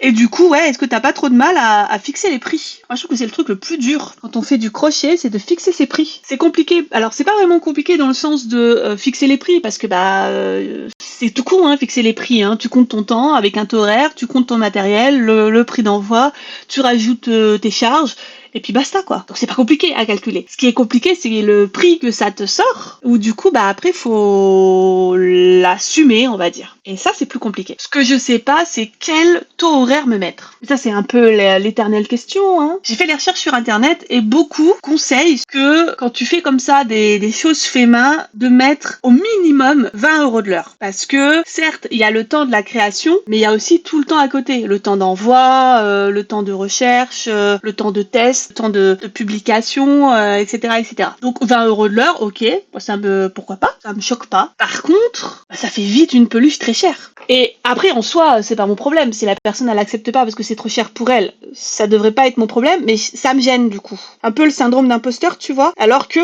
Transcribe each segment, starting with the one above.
Et du coup, ouais, est-ce que t'as pas trop de mal à fixer les prix? Moi, je trouve que c'est le truc le plus dur quand on fait du crochet, c'est de fixer ses prix. C'est compliqué. Alors, c'est pas vraiment compliqué dans le sens de fixer les prix, parce que c'est tout con, hein, fixer les prix. Hein. Tu comptes ton temps avec un taux horaire, tu comptes ton matériel, le prix d'envoi, tu rajoutes tes charges. Et puis basta quoi. Donc c'est pas compliqué à calculer. Ce qui est compliqué, c'est le prix que ça te sort, où du coup après faut l'assumer, on va dire. Et ça c'est plus compliqué. Ce que je sais pas, c'est quel taux horaire me mettre. Ça c'est un peu l'éternelle question. Hein. J'ai fait les recherches sur internet et beaucoup conseillent que quand tu fais comme ça des choses fait main, de mettre au minimum 20 € de l'heure. Parce que certes il y a le temps de la création, mais il y a aussi tout le temps à côté. Le temps d'envoi, le temps de recherche, le temps de test, le temps de publication, etc., etc. Donc 20 € de l'heure, ok, ça pourquoi pas, ça me choque pas. Par contre, ça fait vite une peluche très chère. Et après, en soi, c'est pas mon problème. Si la personne elle accepte pas parce que c'est trop cher pour elle, ça devrait pas être mon problème, mais ça me gêne du coup. Un peu le syndrome d'imposteur, tu vois. Alors que,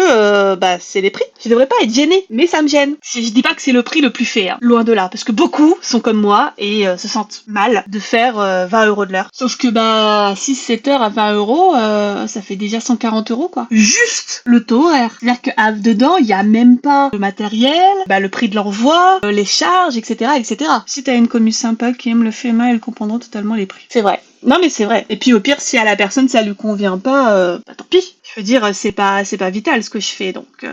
c'est les prix. Je devrais pas être gênée, mais ça me gêne. Je dis pas que c'est le prix le plus fait, hein. Loin de là, parce que beaucoup sont comme moi et se sentent mal de faire 20 € de l'heure. Sauf que 6-7 heures à 20 €, ça fait déjà 140 € quoi. Juste le taux horaire. C'est-à-dire que dedans, il y a même pas le matériel, le prix de l'envoi, les charges, etc., etc. Si t'as une commu sympa qui aime le fait main, elles comprendront totalement les prix. C'est vrai. Non mais c'est vrai. Et puis au pire, si à la personne ça lui convient pas, tant pis. Je veux dire, c'est pas vital ce que je fais, donc